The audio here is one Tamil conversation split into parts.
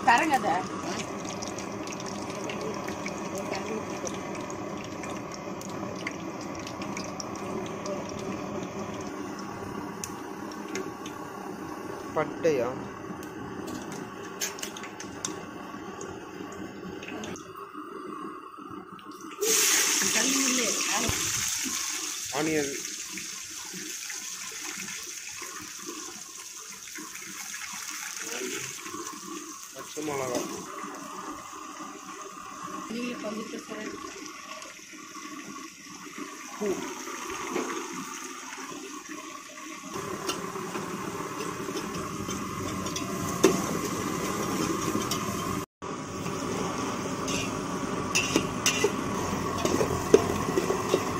கரங்கத பட்டையா ஆனியன் பச்சை மிளகா பூ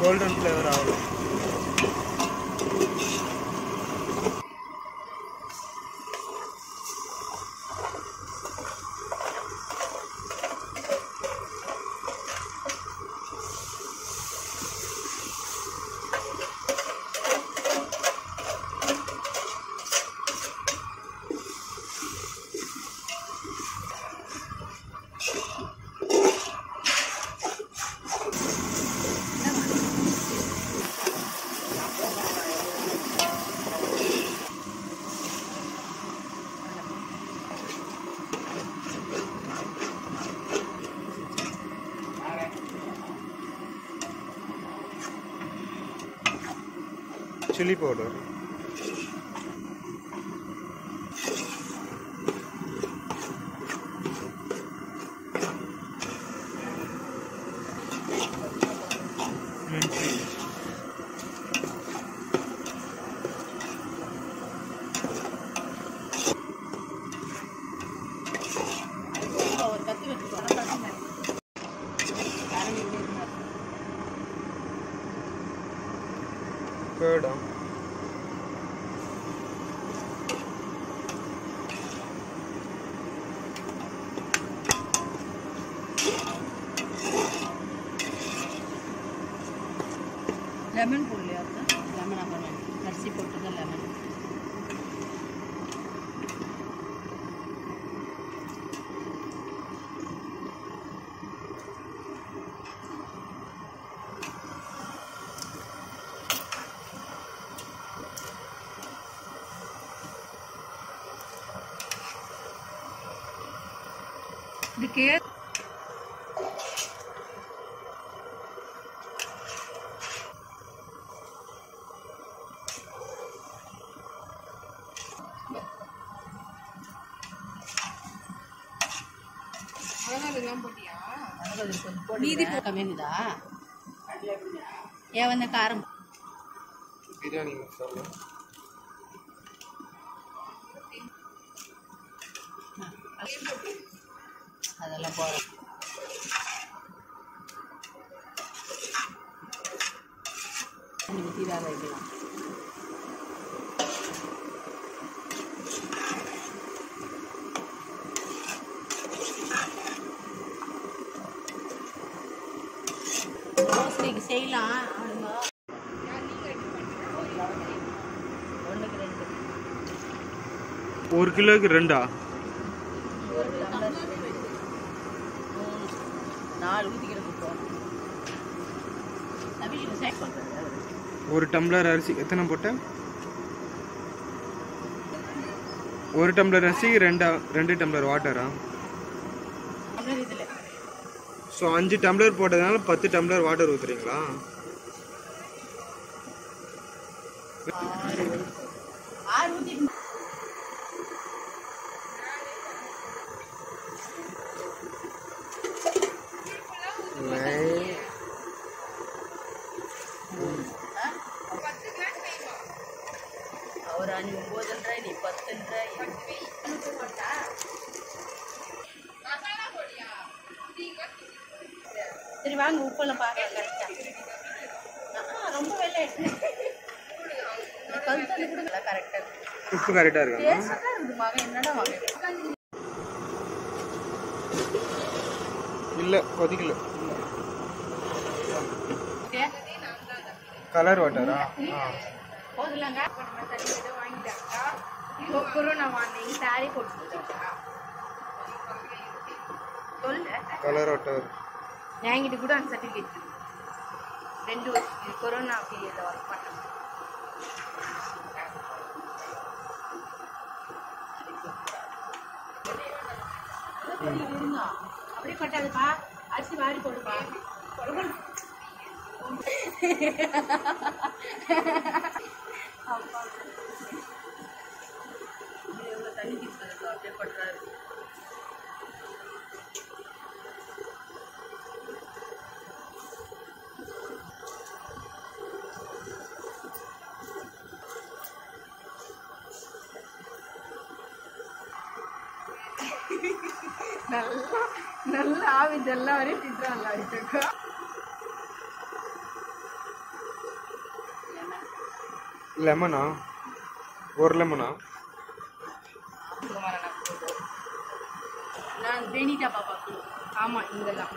golden flavor ஆகும் chili powder curd lemon போடலையா lemon அப்புறம் அரிசி போட்டுங்க lemon இதுக்கு ఏమన్నా కారం బిర్యానీ మసాలా அதெல்லாம் போதும் ஊற்றிதாக வைக்கலாம் மோஸ்ட்லிக்கு செய்யலாம் ஆளுங்க ஒன்றுக்கு 2 1 கிலோக்கு 2 4 ஊற்றிக்கிறது ஒரு டம்ளர் அரிசி எத்தனை போட்ட ஒரு டம்ளர் அரிசி 2 டம்ளர் வாட்டரா ஸோ 5 டம்ளர் போட்டதுனால 10 டம்ளர் வாட்டர் ஊற்றுறீங்களா ஒரு 9 நீ 10 சரி வாங்க உப்பெல்லாம் பாருங்க கரெக்டா ரொம்ப வெள்ளை கரெக்டா உப்பு கரெக்டா இருக்கு என்னடா வாங்க இல்ல கொதிக்கல கலர் வாட்டரா போதுலங்க வாங்கிட்டாங்க நான் வாங்கி சாரி போட்டு கலர் ஒட்டர் என்கிட்ட கூட அந்த சர்டிஃபிகேட் இருக்கு. 2 வருஷம் கொரோனா பீரியட்ல ஒர்க் பண்ணேன். அப்படியே கொட்டாதுப்பா, அரிசி வாரி போடுப்பா. எவ்வளோ தண்ணி கிடக்கு அப்படியே கொட்டுறாரு. நல்லா நல்லா ஆவி இதெல்லாம் வரையும் திட்டுறாங்க. அடிச்சுக்கோ லெமனா? ஒரு லெமனா? நான் தேனிட்டா பாப்பாக்கு. ஆமா, இங்கெல்லாம்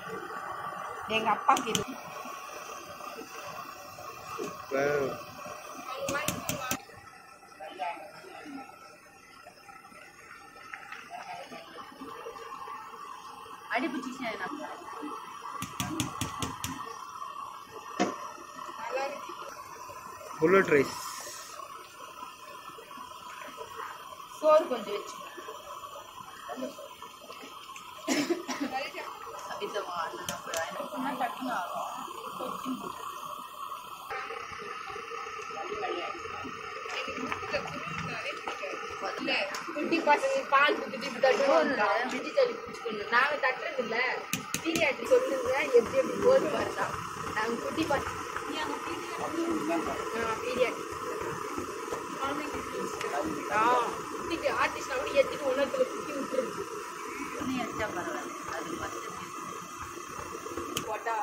எங்க அப்பாக்கு இது. அடிப்பிடிச்சு புல்லட் ரைஸ். சோறு கொஞ்சம் வச்சு குட்டி பசங்க பால் குடிச்சிட்டு தட்டுவோம். விட்டி தள்ளி குடிச்சுக்கணும். நாங்க தட்டுறது இல்லை. பீரியாட்ரி சொல்லுங்க எப்படி எப்படி போது பாருங்க. நாங்க குட்டி பசங்க பீரியாட்ரி குட்டிக்கு ஆர்டிஸ்ட்னா கூட எடுத்துட்டு உணத்துல குட்டி விட்டுருக்கு. எடுத்தா பரவாயில்ல. அது போட்டா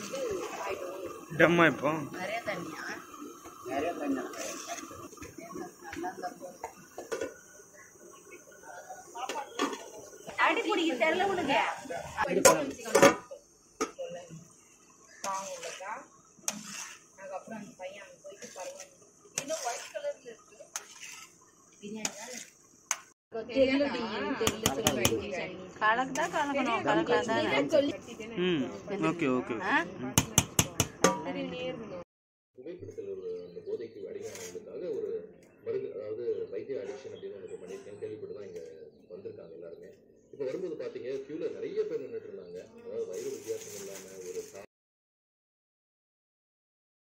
இது ஆயிடும். டம்மா இப்போ நிறைய தண்ணியா? அடி குடிக்க தெரியல உனக்கு. அதுக்கப்புறம் அந்த பையன் அங்கே போயிட்டு பரவாயில்ல. இன்னும் ஒயிட் கலர்ல இருக்கு. Biryani okay okay. புகைப்பிடித்தல் அந்த போதைக்கு அடிமையானவங்களுக்காக ஒரு மருந்து, அதாவது வைத்திய அடிக்ஷன் அப்படின்னு ஒன்று பண்ணியிருக்கேன். கேள்விப்பட்டு தான் இங்கே வந்திருக்காங்க எல்லாருமே. இப்போ வரும்போது பார்த்தீங்க, க்யூவில் நிறைய பேர் நின்றுட்டு இருந்தாங்க. அதாவது